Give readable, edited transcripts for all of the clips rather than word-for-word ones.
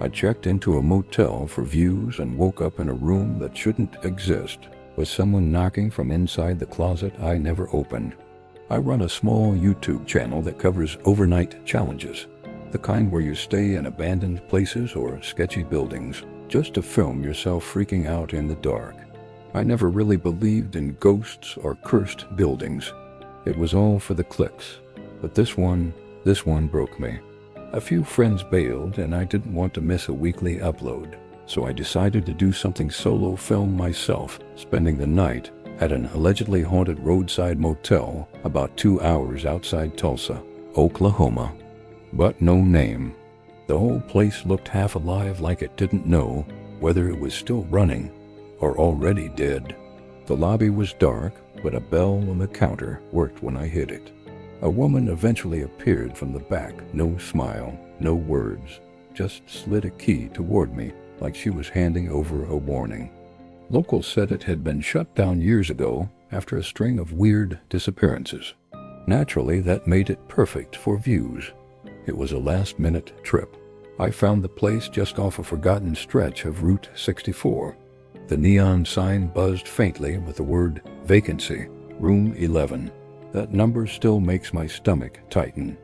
I checked into a motel for views and woke up in a room that shouldn't exist, with someone knocking from inside the closet I never opened. I run a small YouTube channel that covers overnight challenges, the kind where you stay in abandoned places or sketchy buildings, just to film yourself freaking out in the dark. I never really believed in ghosts or cursed buildings. It was all for the clicks. But this one broke me. A few friends bailed and I didn't want to miss a weekly upload, so I decided to do something solo film myself, spending the night at an allegedly haunted roadside motel about 2 hours outside Tulsa, Oklahoma. But no name. The whole place looked half alive, like it didn't know whether it was still running or already dead. The lobby was dark, but a bell on the counter worked when I hit it. A woman eventually appeared from the back, no smile, no words, just slid a key toward me like she was handing over a warning. Locals said it had been shut down years ago after a string of weird disappearances. Naturally, that made it perfect for views. It was a last-minute trip. I found the place just off a forgotten stretch of Route 64. The neon sign buzzed faintly with the word vacancy, room 11. That number still makes my stomach tighten.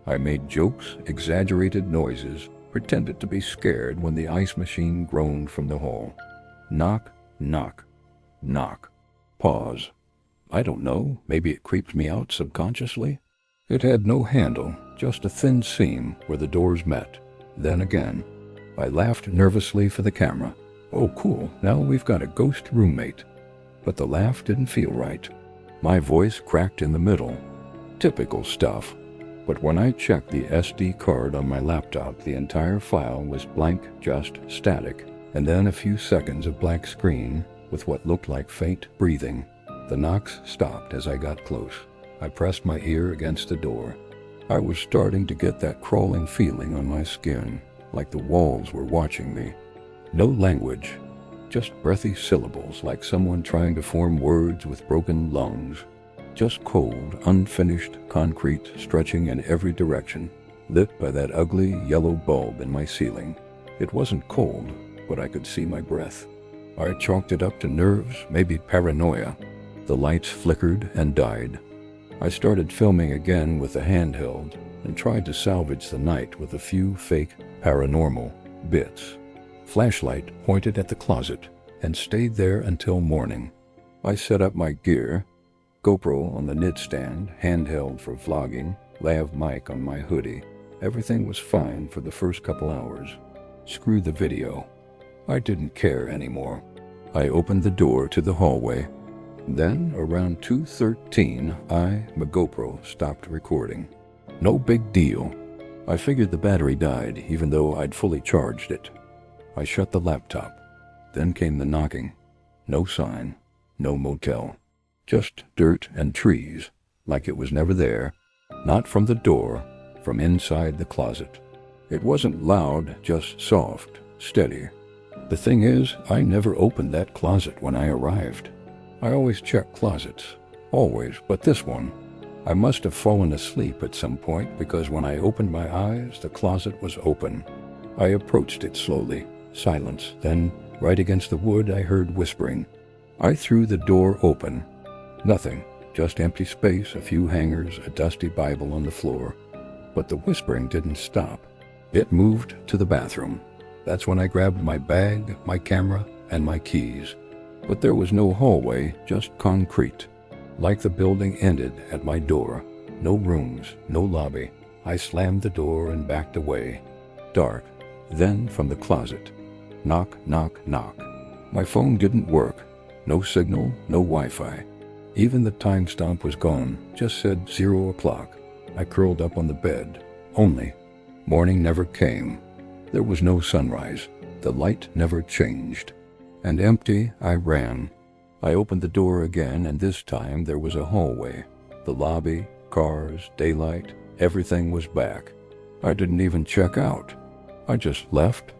I made jokes, exaggerated noises, pretended to be scared when the ice machine groaned from the hall. Knock, knock, knock. Pause. I don't know, maybe it creeped me out subconsciously. It had no handle, just a thin seam where the doors met. Then again. I laughed nervously for the camera. Oh cool, now we've got a ghost roommate. But the laugh didn't feel right. My voice cracked in the middle. Typical stuff. But when I checked the SD card on my laptop, the entire file was blank, just static, and then a few seconds of black screen with what looked like faint breathing. The knocks stopped as I got close. I pressed my ear against the door. I was starting to get that crawling feeling on my skin, like the walls were watching me. No language, just breathy syllables like someone trying to form words with broken lungs. Just cold, unfinished concrete stretching in every direction, lit by that ugly yellow bulb in my ceiling. It wasn't cold, but I could see my breath. I chalked it up to nerves, maybe paranoia. The lights flickered and died. I started filming again with the handheld and tried to salvage the night with a few fake paranormal bits. Flashlight pointed at the closet and stayed there until morning. I set up my gear, GoPro on the nightstand, handheld for vlogging, lav mic on my hoodie. Everything was fine for the first couple hours. Screw the video. I didn't care anymore. I opened the door to the hallway. Then, around 2:13, my GoPro stopped recording. No big deal. I figured the battery died, even though I'd fully charged it. I shut the laptop. Then came the knocking. No sign, no motel. Just dirt and trees, like it was never there. Not from the door, from inside the closet. It wasn't loud, just soft, steady. The thing is, I never opened that closet when I arrived. I always check closets. Always, but this one. I must have fallen asleep at some point because when I opened my eyes, the closet was open. I approached it slowly. Silence. Then, right against the wood, I heard whispering. I threw the door open. Nothing. Just empty space, a few hangers, a dusty Bible on the floor. But the whispering didn't stop. It moved to the bathroom. That's when I grabbed my bag, my camera, and my keys. But there was no hallway, just concrete. Like the building ended at my door. No rooms, no lobby. I slammed the door and backed away. Dark. Then from the closet. Knock, knock, knock. My phone didn't work. No signal, no Wi-Fi. Even the time stamp was gone, just said 0 o'clock. I curled up on the bed. Only. Morning never came. There was no sunrise. The light never changed. And empty, I ran. I opened the door again, and this time there was a hallway. The lobby, cars, daylight, everything was back. I didn't even check out. I just left.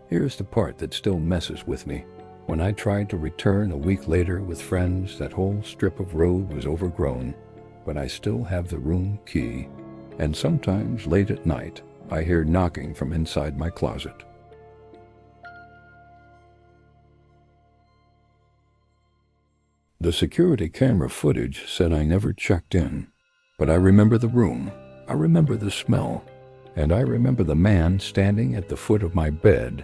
Here's the part that still messes with me. When I tried to return a week later with friends, that whole strip of road was overgrown, but I still have the room key. And sometimes late at night, I hear knocking from inside my closet. The security camera footage said I never checked in, but I remember the room, I remember the smell, and I remember the man standing at the foot of my bed.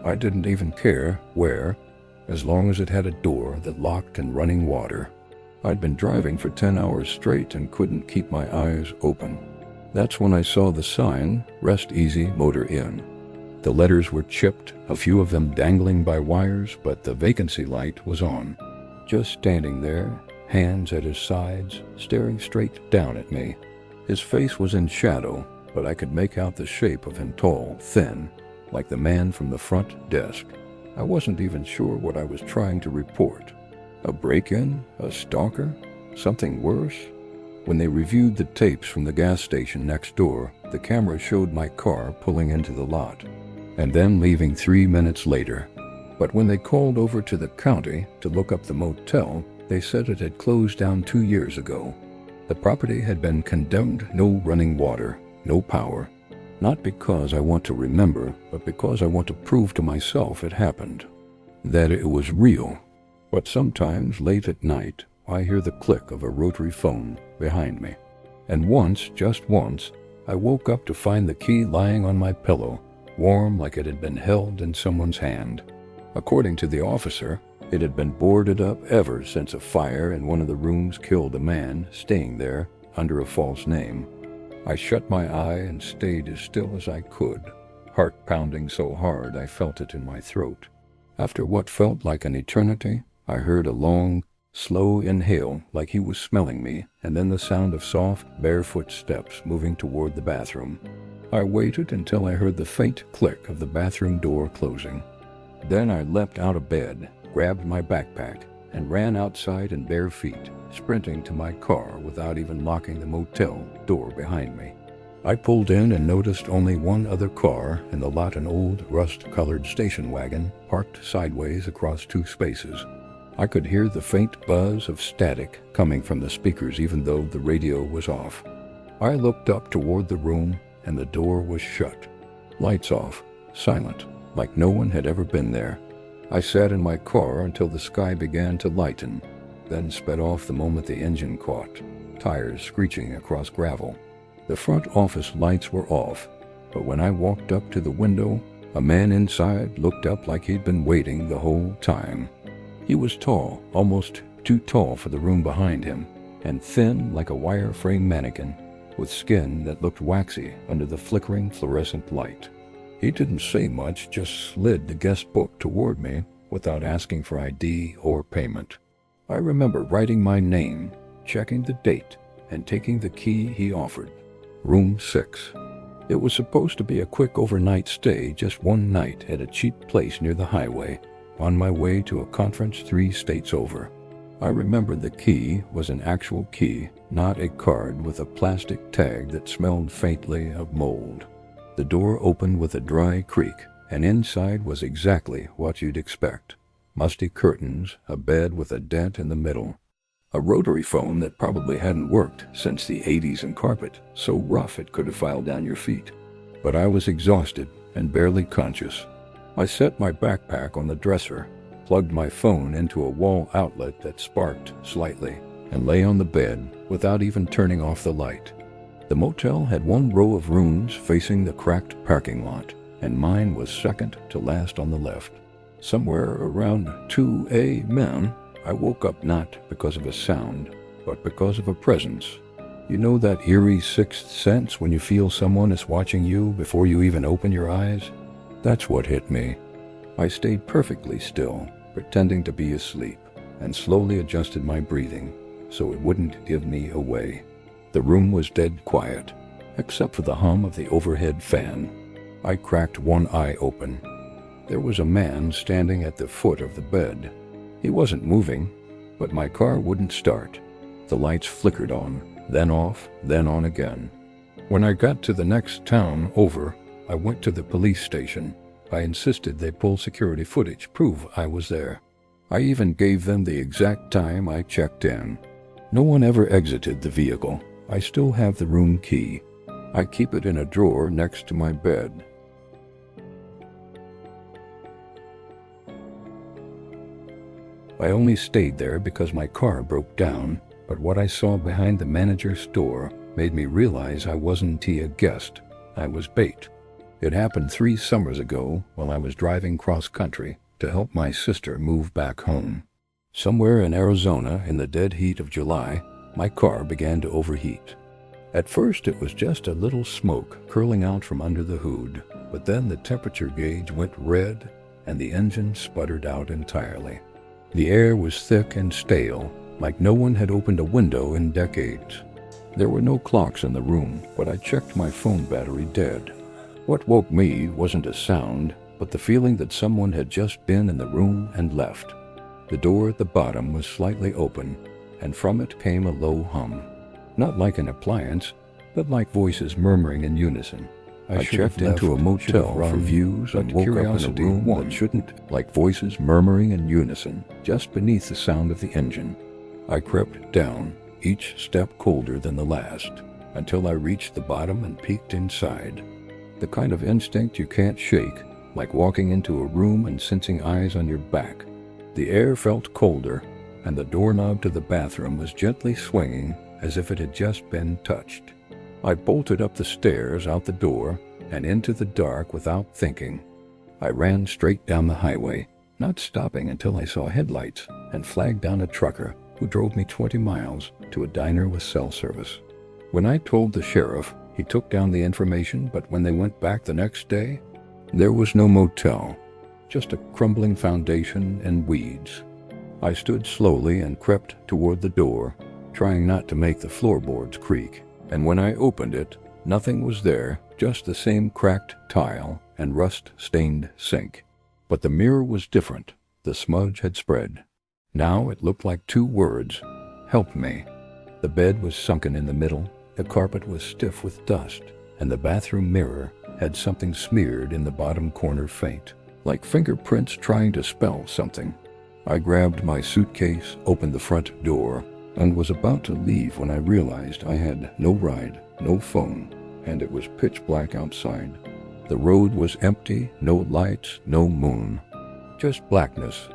I didn't even care where, as long as it had a door that locked and running water. I'd been driving for 10 hours straight and couldn't keep my eyes open. That's when I saw the sign, "Rest Easy, Motor Inn." The letters were chipped, a few of them dangling by wires, but the vacancy light was on. Just standing there, hands at his sides, staring straight down at me. His face was in shadow, but I could make out the shape of him, tall, thin, like the man from the front desk. I wasn't even sure what I was trying to report. A break-in? A stalker? Something worse? When they reviewed the tapes from the gas station next door, the camera showed my car pulling into the lot, and then leaving 3 minutes later. But when they called over to the county to look up the motel, they said it had closed down 2 years ago. The property had been condemned, no running water, no power. Not because I want to remember, but because I want to prove to myself it happened, that it was real. But sometimes, late at night, I hear the click of a rotary phone behind me. And once, just once, I woke up to find the key lying on my pillow, warm like it had been held in someone's hand. According to the officer, it had been boarded up ever since a fire in one of the rooms killed a man staying there under a false name. I shut my eye and stayed as still as I could, heart pounding so hard I felt it in my throat. After what felt like an eternity, I heard a long, slow inhale like he was smelling me, and then the sound of soft, barefoot steps moving toward the bathroom. I waited until I heard the faint click of the bathroom door closing. Then I leapt out of bed, grabbed my backpack, and ran outside in bare feet, sprinting to my car without even locking the motel door behind me. I pulled in and noticed only one other car in the lot, an old, rust-colored station wagon parked sideways across 2 spaces. I could hear the faint buzz of static coming from the speakers even though the radio was off. I looked up toward the room and the door was shut. Lights off, silent, like no one had ever been there. I sat in my car until the sky began to lighten, then sped off the moment the engine caught, tires screeching across gravel. The front office lights were off, but when I walked up to the window, a man inside looked up like he'd been waiting the whole time. He was tall, almost too tall for the room behind him, and thin like a wire-frame mannequin, with skin that looked waxy under the flickering fluorescent light. He didn't say much, just slid the guest book toward me without asking for ID or payment. I remember writing my name, checking the date, and taking the key he offered. Room 6. It was supposed to be a quick overnight stay, just one night at a cheap place near the highway, on my way to a conference 3 states over. I remembered the key was an actual key, not a card with a plastic tag that smelled faintly of mold. The door opened with a dry creak, and inside was exactly what you'd expect. Musty curtains, a bed with a dent in the middle, a rotary phone that probably hadn't worked since the 80s, and carpet so rough it could have filed down your feet. But I was exhausted and barely conscious. I set my backpack on the dresser, plugged my phone into a wall outlet that sparked slightly, and lay on the bed without even turning off the light. The motel had 1 row of rooms facing the cracked parking lot, and mine was second to last on the left. Somewhere around 2 a.m., I woke up not because of a sound, but because of a presence. You know that eerie sixth sense when you feel someone is watching you before you even open your eyes? That's what hit me. I stayed perfectly still, pretending to be asleep, and slowly adjusted my breathing so it wouldn't give me away. The room was dead quiet, except for the hum of the overhead fan. I cracked one eye open. There was a man standing at the foot of the bed. He wasn't moving, but my car wouldn't start. The lights flickered on, then off, then on again. When I got to the next town over, I went to the police station. I insisted they pull security footage, prove I was there. I even gave them the exact time I checked in. No one ever exited the vehicle. I still have the room key. I keep it in a drawer next to my bed. I only stayed there because my car broke down, but what I saw behind the manager's door made me realize I wasn't a guest. I was bait. It happened 3 summers ago while I was driving cross-country to help my sister move back home. Somewhere in Arizona, in the dead heat of July, my car began to overheat. At first it was just a little smoke curling out from under the hood, but then the temperature gauge went red and the engine sputtered out entirely. The air was thick and stale, like no one had opened a window in decades. There were no clocks in the room, but I checked my phone battery dead. What woke me wasn't a sound, but the feeling that someone had just been in the room and left. The door at the bottom was slightly open, and from it came a low hum. Not like an appliance, but like voices murmuring in unison. I checked into a motel for views and woke up in a room that shouldn't, like voices murmuring in unison, just beneath the sound of the engine. I crept down, each step colder than the last, until I reached the bottom and peeked inside. The kind of instinct you can't shake, like walking into a room and sensing eyes on your back. The air felt colder, and the doorknob to the bathroom was gently swinging as if it had just been touched. I bolted up the stairs, out the door, and into the dark without thinking. I ran straight down the highway, not stopping until I saw headlights, and flagged down a trucker who drove me 20 miles to a diner with cell service. When I told the sheriff, he took down the information, but when they went back the next day, there was no motel, just a crumbling foundation and weeds. I stood slowly and crept toward the door, trying not to make the floorboards creak, and when I opened it, nothing was there, just the same cracked tile and rust-stained sink. But the mirror was different. The smudge had spread. Now it looked like 2 words, "Help me." The bed was sunken in the middle, the carpet was stiff with dust, and the bathroom mirror had something smeared in the bottom corner faint, like fingerprints trying to spell something. I grabbed my suitcase, opened the front door, and was about to leave when I realized I had no ride, no phone, and it was pitch black outside. The road was empty, no lights, no moon, just blackness.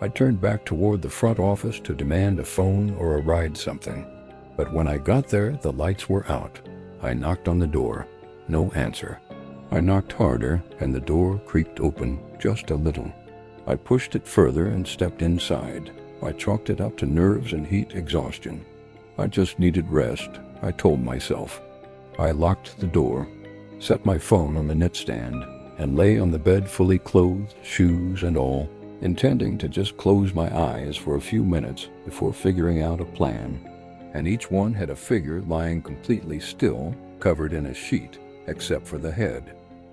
I turned back toward the front office to demand a phone or a ride something. But when I got there, the lights were out. I knocked on the door. No answer. I knocked harder, and the door creaked open just a little. I pushed it further and stepped inside. I chalked it up to nerves and heat exhaustion. I just needed rest, I told myself. I locked the door, set my phone on the nightstand, and lay on the bed fully clothed, shoes and all, intending to just close my eyes for a few minutes before figuring out a plan. And each one had a figure lying completely still, covered in a sheet, except for the head.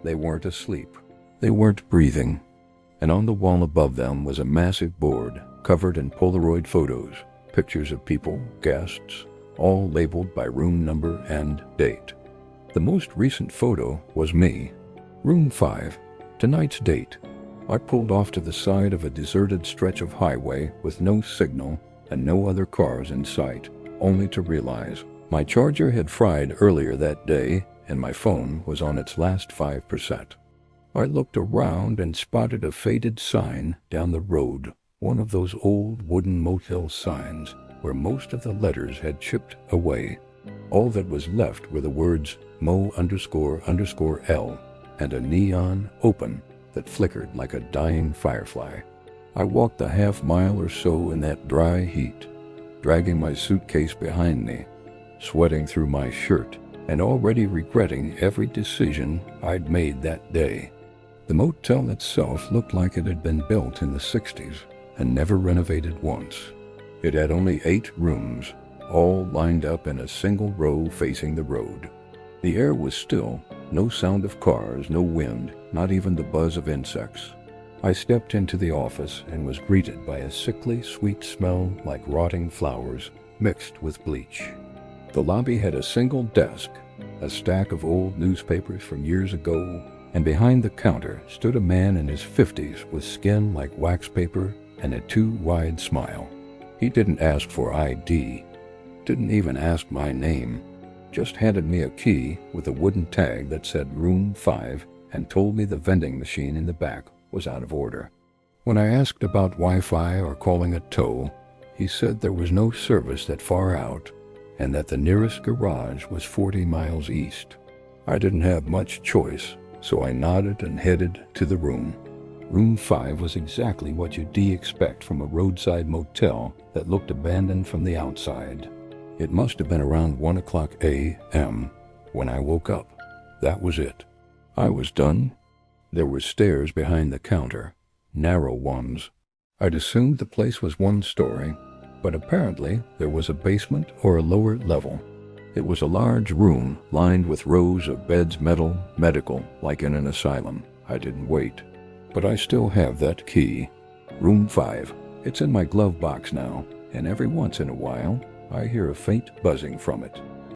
They weren't asleep. They weren't breathing. And on the wall above them was a massive board, covered in Polaroid photos, pictures of people, guests, all labeled by room number and date. The most recent photo was me. Room 5, tonight's date. I pulled off to the side of a deserted stretch of highway with no signal and no other cars in sight, only to realize my charger had fried earlier that day and my phone was on its last 5%. I looked around and spotted a faded sign down the road, one of those old wooden motel signs where most of the letters had chipped away. All that was left were the words Mo__L and a neon open that flickered like a dying firefly. I walked a half-mile or so in that dry heat, dragging my suitcase behind me, sweating through my shirt, and already regretting every decision I'd made that day. The motel itself looked like it had been built in the 60s and never renovated once. It had only 8 rooms, all lined up in a single row facing the road. The air was still, no sound of cars, no wind, not even the buzz of insects. I stepped into the office and was greeted by a sickly, sweet smell like rotting flowers mixed with bleach. The lobby had a single desk, a stack of old newspapers from years ago, and behind the counter stood a man in his 50s with skin like wax paper and a too wide smile. He didn't ask for ID, didn't even ask my name, just handed me a key with a wooden tag that said Room 5 and told me the vending machine in the back was out of order. When I asked about Wi-Fi or calling a tow, he said there was no service that far out and that the nearest garage was 40 miles east. I didn't have much choice, so I nodded and headed to the room. Room 5 was exactly what you'd expect from a roadside motel that looked abandoned from the outside. It must have been around 1 o'clock a.m. when I woke up. That was it. I was done. There were stairs behind the counter, narrow ones. I'd assumed the place was one story, but apparently there was a basement or a lower level. It was a large room lined with rows of beds, medical, like in an asylum. I didn't wait, but I still have that key. Room 5. It's in my glove box now, and every once in a while I hear a faint buzzing from it.